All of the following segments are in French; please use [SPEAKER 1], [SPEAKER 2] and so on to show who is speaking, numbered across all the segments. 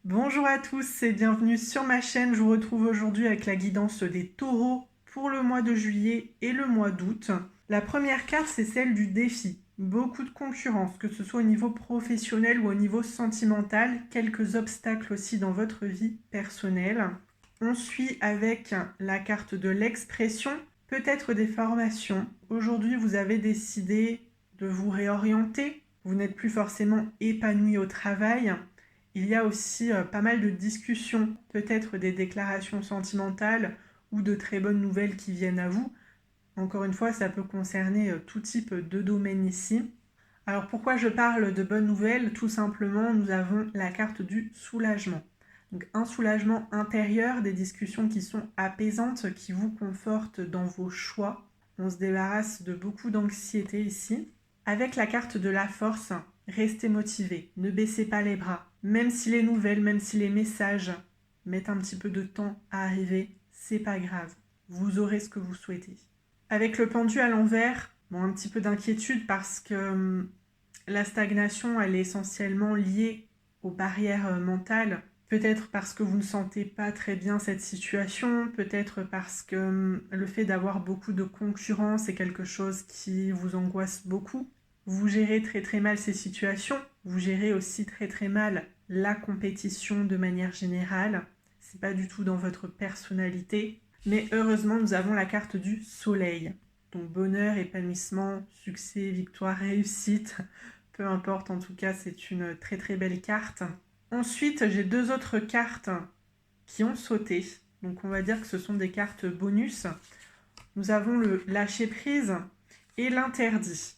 [SPEAKER 1] Bonjour à tous et bienvenue sur ma chaîne. Je vous retrouve aujourd'hui avec la guidance des taureaux pour le mois de juillet et le mois d'août. La première carte, c'est celle du défi. Beaucoup de concurrence, que ce soit au niveau professionnel ou au niveau sentimental. Quelques obstacles aussi dans votre vie personnelle. On suit avec la carte de l'expression, peut-être des formations. Aujourd'hui, vous avez décidé de vous réorienter. Vous n'êtes plus forcément épanoui au travail. Il y a aussi pas mal de discussions, peut-être des déclarations sentimentales ou de très bonnes nouvelles qui viennent à vous. Encore une fois, ça peut concerner tout type de domaine ici. Alors pourquoi je parle de bonnes nouvelles? Tout simplement, nous avons la carte du soulagement. Donc un soulagement intérieur, des discussions qui sont apaisantes, qui vous confortent dans vos choix. On se débarrasse de beaucoup d'anxiété ici. Avec la carte de la force, restez motivé, ne baissez pas les bras. Même si les nouvelles, même si les messages mettent un petit peu de temps à arriver, c'est pas grave. Vous aurez ce que vous souhaitez. Avec le pendu à l'envers, un petit peu d'inquiétude parce que la stagnation, elle est essentiellement liée aux barrières mentales. Peut-être parce que vous ne sentez pas très bien cette situation, peut-être parce que le fait d'avoir beaucoup de concurrence est quelque chose qui vous angoisse beaucoup. Vous gérez très très mal ces situations, vous gérez aussi très très mal la compétition de manière générale. C'est pas du tout dans votre personnalité. Mais heureusement, nous avons la carte du soleil. Donc bonheur, épanouissement, succès, victoire, réussite. Peu importe, en tout cas, c'est une très très belle carte. Ensuite, j'ai deux autres cartes qui ont sauté. Donc on va dire que ce sont des cartes bonus. Nous avons le lâcher prise et l'interdit.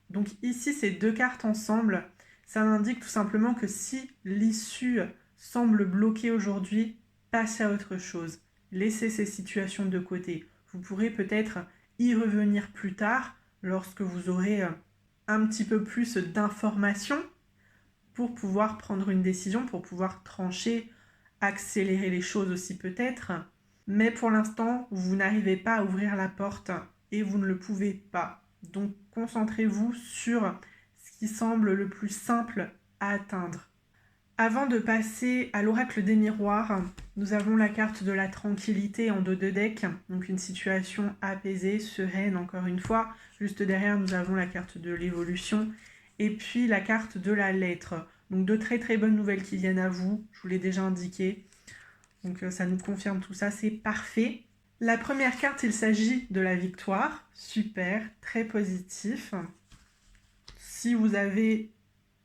[SPEAKER 1] Donc ici, ces deux cartes ensemble, ça m'indique tout simplement que si l'issue semble bloquée aujourd'hui, passez à autre chose. Laissez ces situations de côté. Vous pourrez peut-être y revenir plus tard lorsque vous aurez un petit peu plus d'informations pour pouvoir prendre une décision, pour pouvoir trancher, accélérer les choses aussi peut-être. Mais pour l'instant, vous n'arrivez pas à ouvrir la porte et vous ne le pouvez pas. Donc concentrez-vous sur ce qui semble le plus simple à atteindre. Avant de passer à l'oracle des miroirs, nous avons la carte de la tranquillité en dos de deck, donc une situation apaisée, sereine encore une fois. Juste derrière, nous avons la carte de l'évolution et puis la carte de la lettre. Donc de très très bonnes nouvelles qui viennent à vous, je vous l'ai déjà indiqué. Donc ça nous confirme tout ça, c'est parfait. La première carte, il s'agit de la victoire. Super, très positif. Si vous avez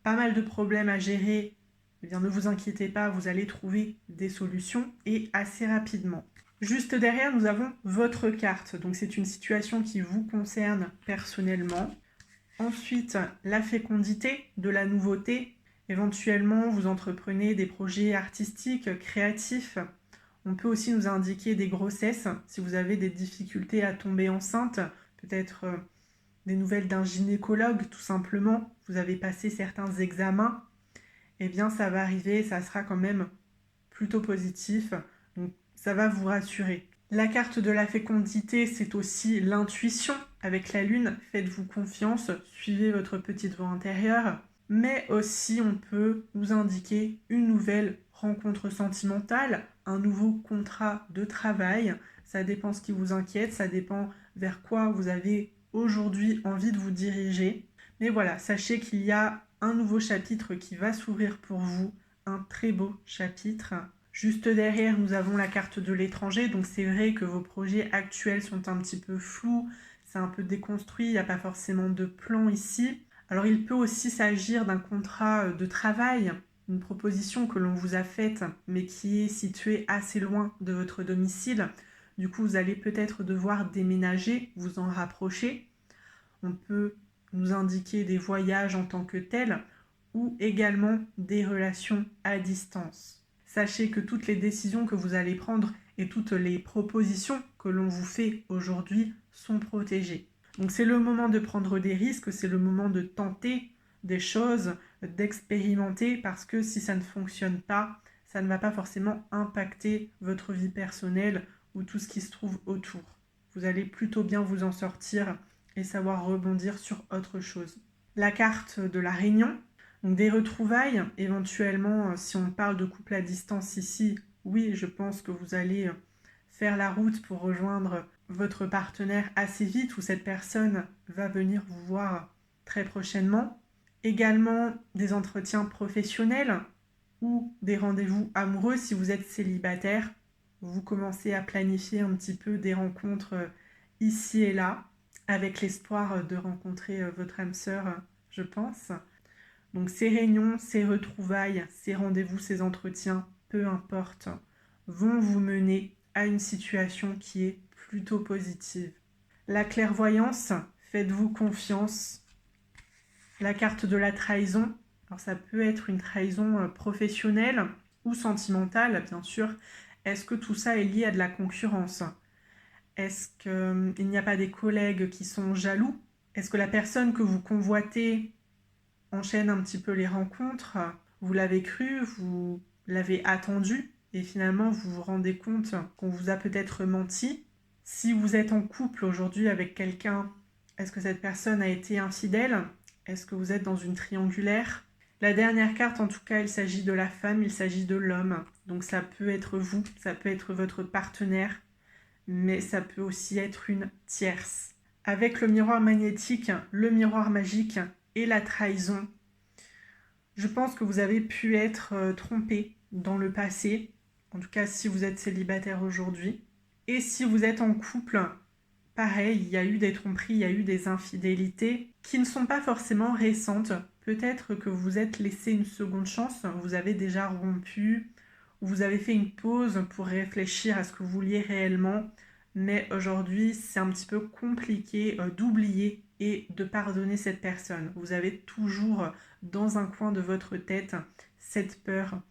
[SPEAKER 1] pas mal de problèmes à gérer, eh bien, ne vous inquiétez pas, vous allez trouver des solutions et assez rapidement. Juste derrière, nous avons votre carte. Donc c'est une situation qui vous concerne personnellement. Ensuite, la fécondité, de la nouveauté. Éventuellement, vous entreprenez des projets artistiques, créatifs. On peut aussi nous indiquer des grossesses, si vous avez des difficultés à tomber enceinte, peut-être des nouvelles d'un gynécologue, tout simplement. Vous avez passé certains examens, eh bien ça va arriver, ça sera quand même plutôt positif, donc ça va vous rassurer. La carte de la fécondité, c'est aussi l'intuition avec la lune. Faites-vous confiance, suivez votre petite voix intérieure. Mais aussi, on peut nous indiquer une nouvelle rencontre sentimentale, un nouveau contrat de travail. Ça dépend ce qui vous inquiète, ça dépend vers quoi vous avez aujourd'hui envie de vous diriger. Mais voilà, sachez qu'il y a un nouveau chapitre qui va s'ouvrir pour vous, un très beau chapitre. Juste derrière, nous avons la carte de l'étranger, donc c'est vrai que vos projets actuels sont un petit peu flous, c'est un peu déconstruit, il n'y a pas forcément de plan ici. Alors il peut aussi s'agir d'un contrat de travail, une proposition que l'on vous a faite, mais qui est située assez loin de votre domicile. Du coup, vous allez peut-être devoir déménager, vous en rapprocher. On peut nous indiquer des voyages en tant que tels, ou également des relations à distance. Sachez que toutes les décisions que vous allez prendre et toutes les propositions que l'on vous fait aujourd'hui sont protégées. Donc c'est le moment de prendre des risques, c'est le moment de tenter des choses, d'expérimenter, parce que si ça ne fonctionne pas, ça ne va pas forcément impacter votre vie personnelle ou tout ce qui se trouve autour. Vous allez plutôt bien vous en sortir et savoir rebondir sur autre chose. La carte de la réunion, Donc des retrouvailles, éventuellement, si on parle de couple à distance ici, oui, je pense que vous allez faire la route pour rejoindre votre partenaire assez vite, ou cette personne va venir vous voir très prochainement. Également des entretiens professionnels ou des rendez-vous amoureux si vous êtes célibataire. Vous commencez à planifier un petit peu des rencontres ici et là, avec l'espoir de rencontrer votre âme sœur, je pense. Donc ces réunions, ces retrouvailles, ces rendez-vous, ces entretiens, peu importe, vont vous mener à une situation qui est plutôt positive. La clairvoyance, faites-vous confiance. La carte de la trahison, alors ça peut être une trahison professionnelle ou sentimentale, bien sûr. Est-ce que tout ça est lié à de la concurrence? Est-ce qu'il n'y a pas des collègues qui sont jaloux? Est-ce que la personne que vous convoitez enchaîne un petit peu les rencontres? Vous l'avez cru, vous l'avez attendu, et finalement vous vous rendez compte qu'on vous a peut-être menti. Si vous êtes en couple aujourd'hui avec quelqu'un, est-ce que cette personne a été infidèle? Est-ce que vous êtes dans une triangulaire? La dernière carte, en tout cas, il s'agit de la femme, il s'agit de l'homme. Donc ça peut être vous, ça peut être votre partenaire, mais ça peut aussi être une tierce. Avec le miroir magnétique, le miroir magique et la trahison, je pense que vous avez pu être trompé dans le passé, en tout cas si vous êtes célibataire aujourd'hui. Et si vous êtes en couple, pareil, il y a eu des tromperies, il y a eu des infidélités qui ne sont pas forcément récentes. Peut-être que vous vous êtes laissé une seconde chance, vous avez déjà rompu, ou vous avez fait une pause pour réfléchir à ce que vous vouliez réellement. Mais aujourd'hui, c'est un petit peu compliqué d'oublier et de pardonner cette personne. Vous avez toujours dans un coin de votre tête cette peur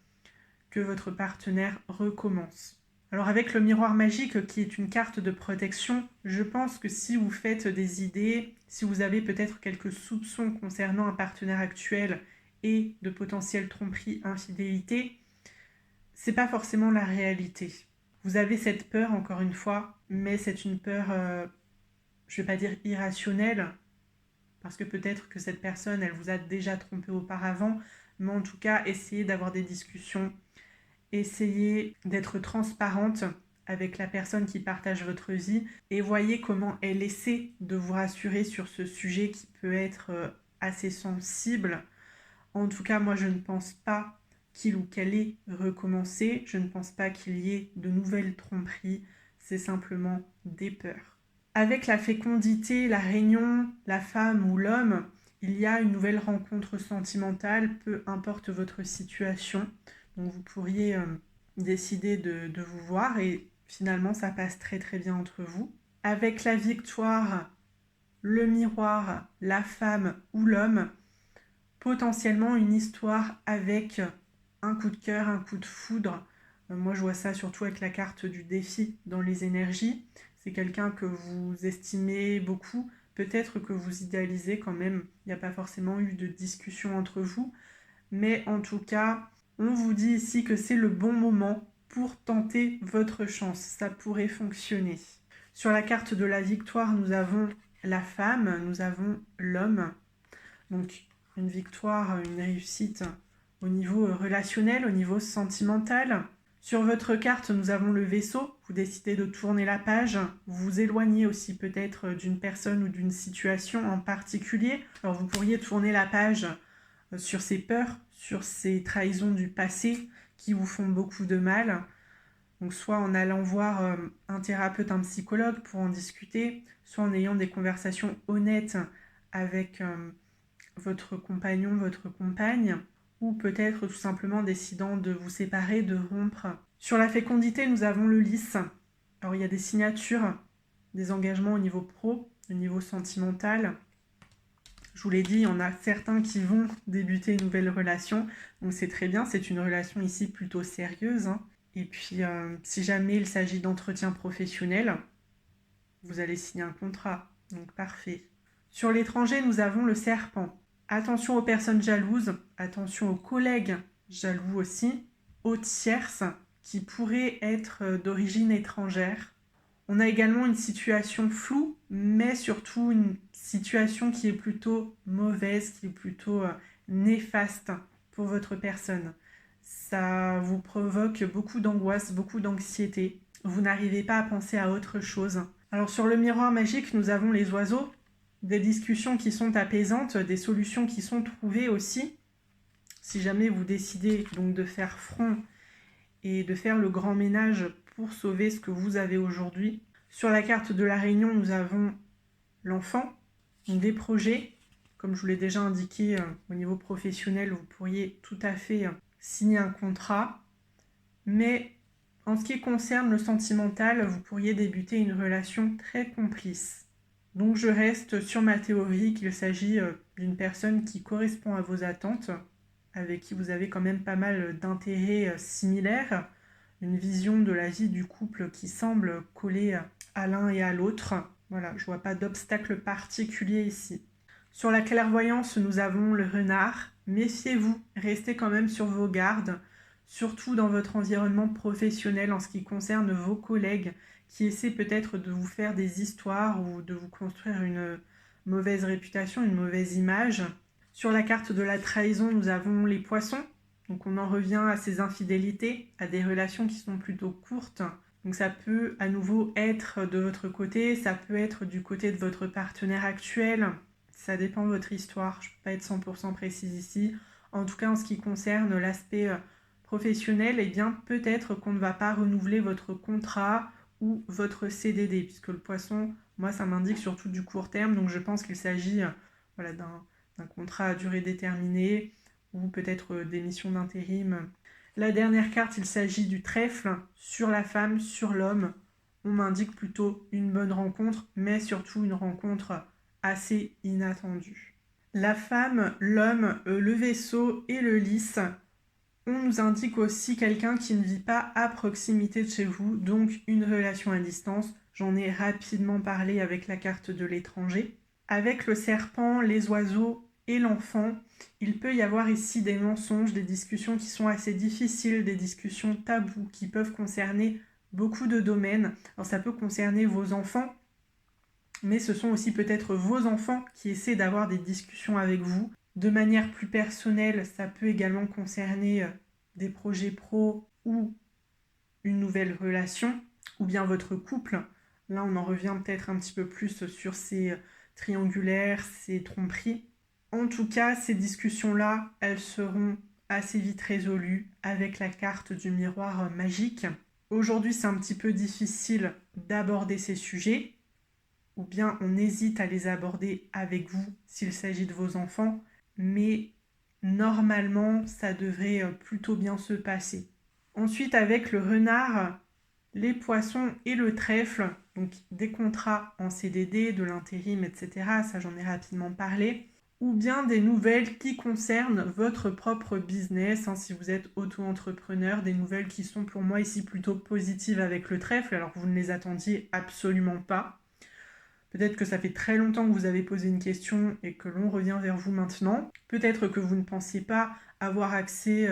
[SPEAKER 1] que votre partenaire recommence. Alors avec le miroir magique qui est une carte de protection, je pense que si vous faites des idées, si vous avez peut-être quelques soupçons concernant un partenaire actuel et de potentielles tromperies, infidélités, c'est pas forcément la réalité. Vous avez cette peur encore une fois, mais c'est une peur, je vais pas dire irrationnelle, parce que peut-être que cette personne, elle vous a déjà trompé auparavant, mais en tout cas, essayez d'avoir des discussions. Essayez d'être transparente avec la personne qui partage votre vie et voyez comment elle essaie de vous rassurer sur ce sujet qui peut être assez sensible. En tout cas, moi, je ne pense pas qu'il ou qu'elle ait recommencé. Je ne pense pas qu'il y ait de nouvelles tromperies. C'est simplement des peurs. Avec la fécondité, la réunion, la femme ou l'homme, il y a une nouvelle rencontre sentimentale, peu importe votre situation. Donc vous pourriez décider de vous voir et finalement ça passe très très bien entre vous. Avec la victoire, le miroir, la femme ou l'homme, potentiellement une histoire avec un coup de cœur, un coup de foudre. Moi je vois ça surtout avec la carte du défi dans les énergies. C'est quelqu'un que vous estimez beaucoup, peut-être que vous idéalisez quand même. Il n'y a pas forcément eu de discussion entre vous, mais en tout cas, on vous dit ici que c'est le bon moment pour tenter votre chance. Ça pourrait fonctionner. Sur la carte de la victoire, nous avons la femme, nous avons l'homme. Donc une victoire, une réussite au niveau relationnel, au niveau sentimental. Sur votre carte, nous avons le vaisseau. Vous décidez de tourner la page. Vous vous éloignez aussi peut-être d'une personne ou d'une situation en particulier. Alors vous pourriez tourner la page sur ces peurs, sur ces trahisons du passé qui vous font beaucoup de mal. Donc soit en allant voir un thérapeute, un psychologue pour en discuter, soit en ayant des conversations honnêtes avec votre compagnon, votre compagne, ou peut-être tout simplement décidant de vous séparer, de rompre. Sur la fécondité, nous avons le lys. Alors il y a des signatures, des engagements au niveau pro, au niveau sentimental. Je vous l'ai dit, il y en a certains qui vont débuter une nouvelle relation, donc c'est très bien, c'est une relation ici plutôt sérieuse. Et puis, si jamais il s'agit d'entretien professionnel, vous allez signer un contrat, donc parfait. Sur l'étranger, nous avons le serpent. Attention aux personnes jalouses, attention aux collègues jaloux aussi, aux tierces qui pourraient être d'origine étrangère. On a également une situation floue, mais surtout une situation qui est plutôt mauvaise, qui est plutôt néfaste pour votre personne. Ça vous provoque beaucoup d'angoisse, beaucoup d'anxiété. Vous n'arrivez pas à penser à autre chose. Alors sur le miroir magique, nous avons les oiseaux, des discussions qui sont apaisantes, des solutions qui sont trouvées aussi. Si jamais vous décidez donc de faire front et de faire le grand ménage pour sauver ce que vous avez aujourd'hui. Sur la carte de la Réunion, nous avons l'enfant, des projets. Comme je vous l'ai déjà indiqué, au niveau professionnel, vous pourriez tout à fait signer un contrat. Mais en ce qui concerne le sentimental, vous pourriez débuter une relation très complice. Donc je reste sur ma théorie qu'il s'agit d'une personne qui correspond à vos attentes, avec qui vous avez quand même pas mal d'intérêts similaires, une vision de la vie du couple qui semble coller à l'un et à l'autre. Voilà, je vois pas d'obstacle particulier ici. Sur la clairvoyance, nous avons le renard. Méfiez-vous, restez quand même sur vos gardes, surtout dans votre environnement professionnel en ce qui concerne vos collègues qui essaient peut-être de vous faire des histoires ou de vous construire une mauvaise réputation, une mauvaise image. Sur la carte de la trahison, nous avons les poissons. Donc on en revient à ces infidélités, à des relations qui sont plutôt courtes. Donc ça peut à nouveau être de votre côté, ça peut être du côté de votre partenaire actuel. Ça dépend de votre histoire, je ne peux pas être 100% précise ici. En tout cas, en ce qui concerne l'aspect professionnel, eh bien peut-être qu'on ne va pas renouveler votre contrat ou votre CDD, puisque le poisson, moi ça m'indique surtout du court terme, donc je pense qu'il s'agit d'un contrat à durée déterminée ou peut-être des missions d'intérim. La dernière carte, il s'agit du trèfle sur la femme, sur l'homme. On m'indique plutôt une bonne rencontre, mais surtout une rencontre assez inattendue. La femme, l'homme, le vaisseau et le lys, on nous indique aussi quelqu'un qui ne vit pas à proximité de chez vous, donc une relation à distance. J'en ai rapidement parlé avec la carte de l'étranger. Avec le serpent, les oiseaux et l'enfant, il peut y avoir ici des mensonges, des discussions qui sont assez difficiles, des discussions tabous qui peuvent concerner beaucoup de domaines. Alors ça peut concerner vos enfants, mais ce sont aussi peut-être vos enfants qui essaient d'avoir des discussions avec vous. De manière plus personnelle, ça peut également concerner des projets pro ou une nouvelle relation, ou bien votre couple. Là, on en revient peut-être un petit peu plus sur ces triangulaires, ces tromperies. En tout cas, ces discussions-là, elles seront assez vite résolues avec la carte du miroir magique. Aujourd'hui, c'est un petit peu difficile d'aborder ces sujets, ou bien on hésite à les aborder avec vous s'il s'agit de vos enfants, mais normalement, ça devrait plutôt bien se passer. Ensuite, avec le renard, les poissons et le trèfle, donc des contrats en CDD, de l'intérim, etc., ça j'en ai rapidement parlé, ou bien des nouvelles qui concernent votre propre business, si vous êtes auto-entrepreneur, des nouvelles qui sont pour moi ici plutôt positives avec le trèfle, alors que vous ne les attendiez absolument pas. Peut-être que ça fait très longtemps que vous avez posé une question et que l'on revient vers vous maintenant. Peut-être que vous ne pensiez pas avoir accès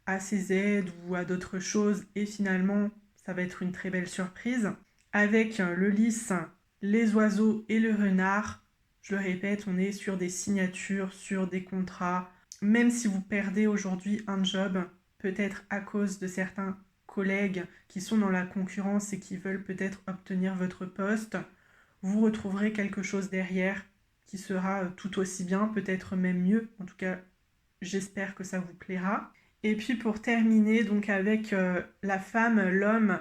[SPEAKER 1] à ces aides ou à d'autres choses et finalement, ça va être une très belle surprise. Avec le lys, les oiseaux et le renard, je le répète, on est sur des signatures, sur des contrats. Même si vous perdez aujourd'hui un job, peut-être à cause de certains collègues qui sont dans la concurrence et qui veulent peut-être obtenir votre poste, vous retrouverez quelque chose derrière qui sera tout aussi bien, peut-être même mieux. En tout cas, j'espère que ça vous plaira. Et puis pour terminer, donc avec la femme, l'homme,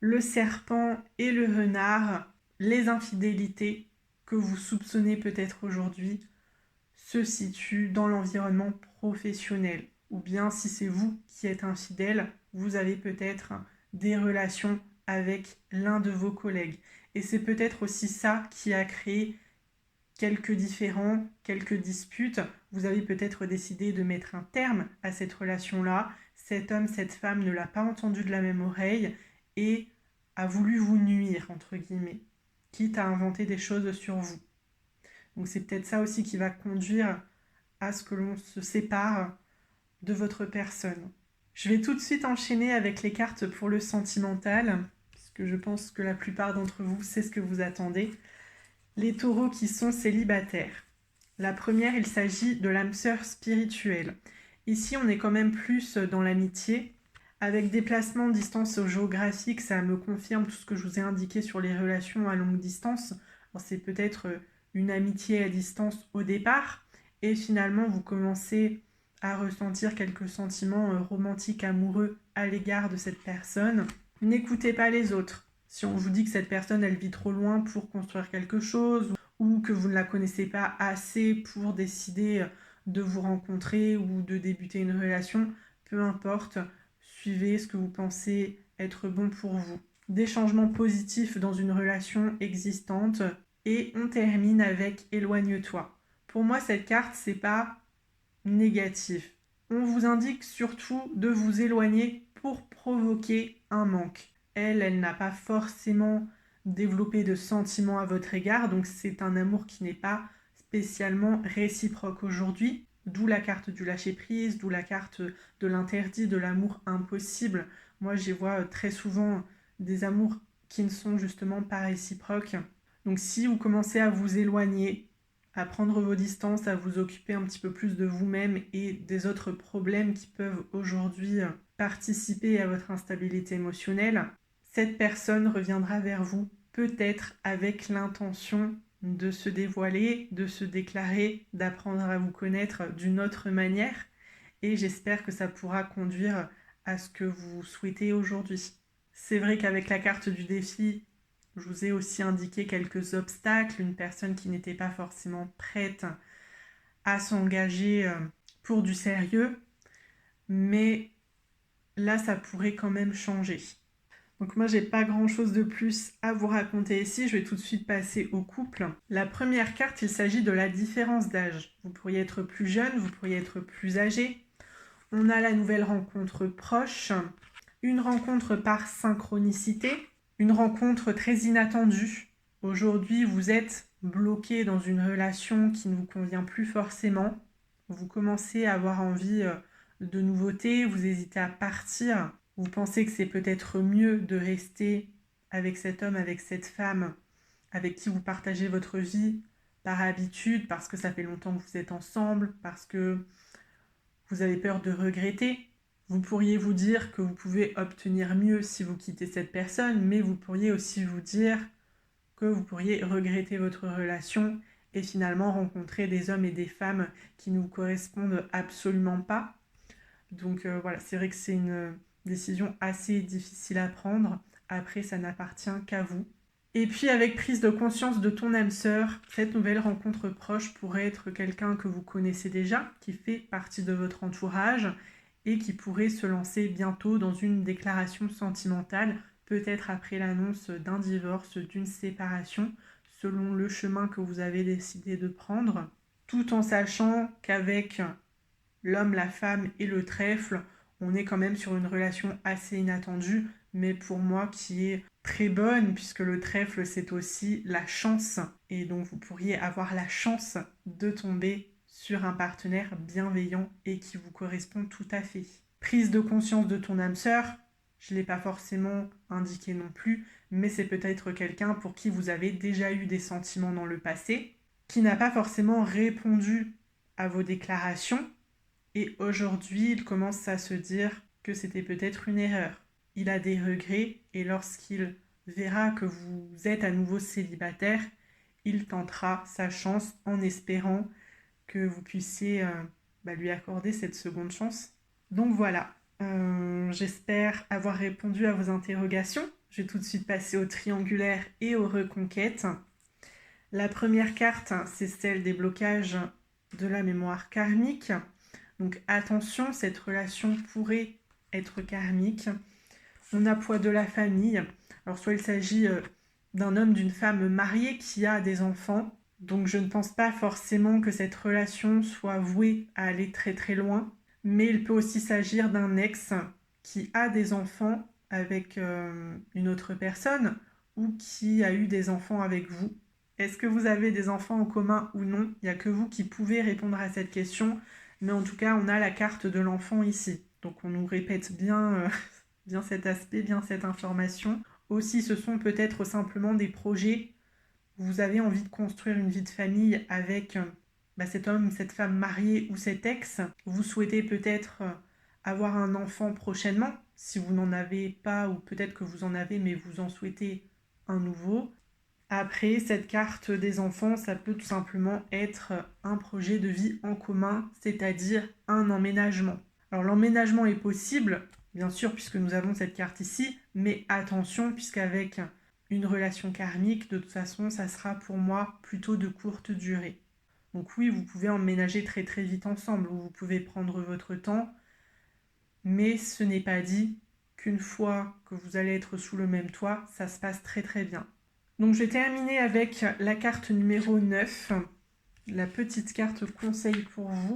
[SPEAKER 1] le serpent et le renard, les infidélités que vous soupçonnez peut-être aujourd'hui se situent dans l'environnement professionnel. Ou bien si c'est vous qui êtes infidèle, vous avez peut-être des relations avec l'un de vos collègues. Et c'est peut-être aussi ça qui a créé quelques différends, quelques disputes. Vous avez peut-être décidé de mettre un terme à cette relation-là. Cet homme, cette femme ne l'a pas entendu de la même oreille et a voulu vous nuire, entre guillemets, quitte à inventer des choses sur vous. Donc c'est peut-être ça aussi qui va conduire à ce que l'on se sépare de votre personne. Je vais tout de suite enchaîner avec les cartes pour le sentimental, puisque je pense que la plupart d'entre vous, c'est ce que vous attendez. Les taureaux qui sont célibataires. La première, il s'agit de l'âme sœur spirituelle. Ici, on est quand même plus dans l'amitié. Avec déplacement, distance géographique, ça me confirme tout ce que je vous ai indiqué sur les relations à longue distance. C'est peut-être une amitié à distance au départ, et finalement, vous commencez à ressentir quelques sentiments romantiques, amoureux à l'égard de cette personne. N'écoutez pas les autres. Si on vous dit que cette personne, elle vit trop loin pour construire quelque chose, ou que vous ne la connaissez pas assez pour décider de vous rencontrer ou de débuter une relation, peu importe, suivez ce que vous pensez être bon pour vous. Des changements positifs dans une relation existante et on termine avec éloigne-toi. Pour moi, cette carte, c'est pas négatif. On vous indique surtout de vous éloigner pour provoquer un manque. Elle n'a pas forcément développé de sentiments à votre égard, donc c'est un amour qui n'est pas spécialement réciproque aujourd'hui. D'où la carte du lâcher-prise, d'où la carte de l'interdit, de l'amour impossible. Moi, j'y vois très souvent des amours qui ne sont justement pas réciproques. Donc si vous commencez à vous éloigner, à prendre vos distances, à vous occuper un petit peu plus de vous-même et des autres problèmes qui peuvent aujourd'hui participer à votre instabilité émotionnelle, cette personne reviendra vers vous, peut-être avec l'intention de se dévoiler, de se déclarer, d'apprendre à vous connaître d'une autre manière. Et j'espère que ça pourra conduire à ce que vous souhaitez aujourd'hui. C'est vrai qu'avec la carte du défi, je vous ai aussi indiqué quelques obstacles, une personne qui n'était pas forcément prête à s'engager pour du sérieux, mais là, ça pourrait quand même changer. Donc moi, j'ai pas grand-chose de plus à vous raconter ici. Je vais tout de suite passer au couple. La première carte, il s'agit de la différence d'âge. Vous pourriez être plus jeune, vous pourriez être plus âgé. On a la nouvelle rencontre proche, une rencontre par synchronicité, une rencontre très inattendue. Aujourd'hui, vous êtes bloqué dans une relation qui ne vous convient plus forcément. Vous commencez à avoir envie de nouveautés, vous hésitez à partir. Vous pensez que c'est peut-être mieux de rester avec cet homme, avec cette femme, avec qui vous partagez votre vie par habitude, parce que ça fait longtemps que vous êtes ensemble, parce que vous avez peur de regretter. Vous pourriez vous dire que vous pouvez obtenir mieux si vous quittez cette personne, mais vous pourriez aussi vous dire que vous pourriez regretter votre relation et finalement rencontrer des hommes et des femmes qui ne vous correspondent absolument pas. Donc voilà, c'est vrai que c'est une décision assez difficile à prendre. Après, ça n'appartient qu'à vous. Et puis avec prise de conscience de ton âme sœur, cette nouvelle rencontre proche pourrait être quelqu'un que vous connaissez déjà, qui fait partie de votre entourage et qui pourrait se lancer bientôt dans une déclaration sentimentale, peut-être après l'annonce d'un divorce, d'une séparation, selon le chemin que vous avez décidé de prendre, tout en sachant qu'avec l'homme, la femme et le trèfle, on est quand même sur une relation assez inattendue, mais pour moi qui est très bonne, puisque le trèfle c'est aussi la chance, et donc vous pourriez avoir la chance de tomber sur un partenaire bienveillant et qui vous correspond tout à fait. Prise de conscience de ton âme sœur, je ne l'ai pas forcément indiqué non plus, mais c'est peut-être quelqu'un pour qui vous avez déjà eu des sentiments dans le passé, qui n'a pas forcément répondu à vos déclarations, et aujourd'hui, il commence à se dire que c'était peut-être une erreur. Il a des regrets et lorsqu'il verra que vous êtes à nouveau célibataire, il tentera sa chance en espérant que vous puissiez lui accorder cette seconde chance. Donc voilà, j'espère avoir répondu à vos interrogations. Je vais tout de suite passer au triangulaire et aux reconquêtes. La première carte, c'est celle des blocages de la mémoire karmique. Donc attention, cette relation pourrait être karmique. On a poids de la famille. Alors soit il s'agit d'un homme, d'une femme mariée qui a des enfants. Donc je ne pense pas forcément que cette relation soit vouée à aller très très loin. Mais il peut aussi s'agir d'un ex qui a des enfants avec une autre personne ou qui a eu des enfants avec vous. Est-ce que vous avez des enfants en commun ou non? Il n'y a que vous qui pouvez répondre à cette question. Mais en tout cas, on a la carte de l'enfant ici. Donc on nous répète bien, bien cet aspect, bien cette information. Aussi, ce sont peut-être simplement des projets. Vous avez envie de construire une vie de famille avec cet homme, cette femme mariée ou cet ex. Vous souhaitez peut-être avoir un enfant prochainement, si vous n'en avez pas, ou peut-être que vous en avez, mais vous en souhaitez un nouveau. Après, cette carte des enfants, ça peut tout simplement être un projet de vie en commun, c'est-à-dire un emménagement. Alors l'emménagement est possible, bien sûr, puisque nous avons cette carte ici, mais attention, puisqu'avec une relation karmique, de toute façon, ça sera pour moi plutôt de courte durée. Donc oui, vous pouvez emménager très très vite ensemble, ou vous pouvez prendre votre temps, mais ce n'est pas dit qu'une fois que vous allez être sous le même toit, ça se passe très très bien. Donc je vais terminer avec la carte numéro 9, la petite carte conseil pour vous.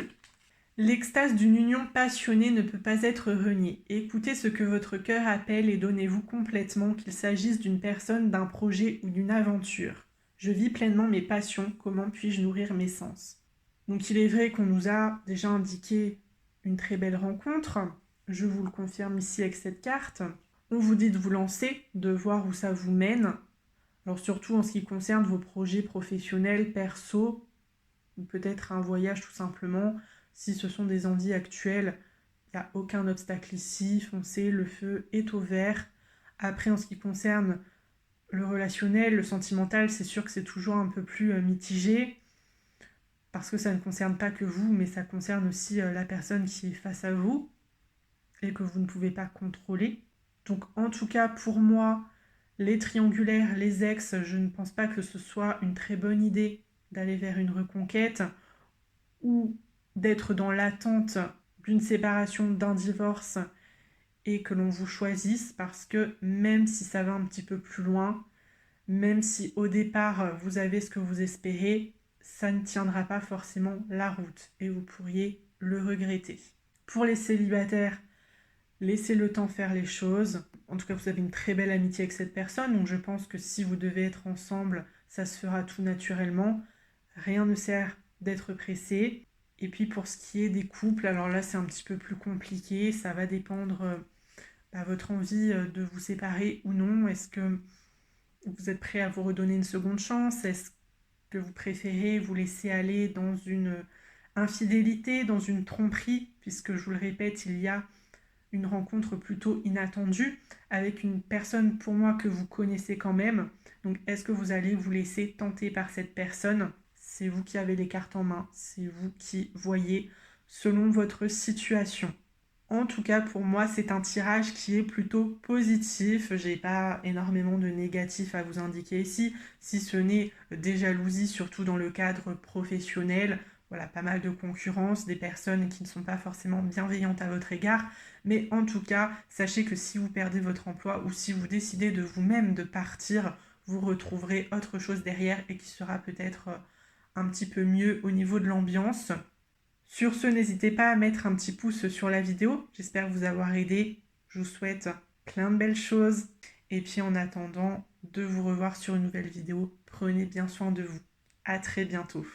[SPEAKER 1] L'extase d'une union passionnée ne peut pas être reniée. Écoutez ce que votre cœur appelle et donnez-vous complètement, qu'il s'agisse d'une personne, d'un projet ou d'une aventure. Je vis pleinement mes passions, comment puis-je nourrir mes sens? Donc il est vrai qu'on nous a déjà indiqué une très belle rencontre, je vous le confirme ici avec cette carte. On vous dit de vous lancer, de voir où ça vous mène. Alors surtout en ce qui concerne vos projets professionnels, perso, ou peut-être un voyage tout simplement. Si ce sont des envies actuelles, il n'y a aucun obstacle ici, foncez, le feu est au vert. Après, en ce qui concerne le relationnel, le sentimental, c'est sûr que c'est toujours un peu plus mitigé, parce que ça ne concerne pas que vous, mais ça concerne aussi la personne qui est face à vous, et que vous ne pouvez pas contrôler. Donc en tout cas, pour moi, les triangulaires, les ex, je ne pense pas que ce soit une très bonne idée d'aller vers une reconquête ou d'être dans l'attente d'une séparation, d'un divorce et que l'on vous choisisse, parce que même si ça va un petit peu plus loin, même si au départ vous avez ce que vous espérez, ça ne tiendra pas forcément la route et vous pourriez le regretter. Pour les célibataires, laissez le temps faire les choses. En tout cas, vous avez une très belle amitié avec cette personne, donc je pense que si vous devez être ensemble, ça se fera tout naturellement. Rien ne sert d'être pressé. Et puis pour ce qui est des couples, alors là c'est un petit peu plus compliqué, ça va dépendre votre envie de vous séparer ou non. Est-ce que vous êtes prêt à vous redonner une seconde chance? Est-ce que vous préférez vous laisser aller dans une infidélité, dans une tromperie, puisque je vous le répète, il y a une rencontre plutôt inattendue avec une personne pour moi que vous connaissez quand même. Donc est-ce que vous allez vous laisser tenter par cette personne? C'est vous qui avez les cartes en main, c'est vous qui voyez selon votre situation. En tout cas, pour moi, c'est un tirage qui est plutôt positif. J'ai pas énormément de négatifs à vous indiquer ici, si ce n'est des jalousies, surtout dans le cadre professionnel. Voilà, pas mal de concurrence, des personnes qui ne sont pas forcément bienveillantes à votre égard. Mais en tout cas, sachez que si vous perdez votre emploi ou si vous décidez de vous-même de partir, vous retrouverez autre chose derrière et qui sera peut-être un petit peu mieux au niveau de l'ambiance. Sur ce, n'hésitez pas à mettre un petit pouce sur la vidéo. J'espère vous avoir aidé. Je vous souhaite plein de belles choses. Et puis en attendant de vous revoir sur une nouvelle vidéo, prenez bien soin de vous. À très bientôt.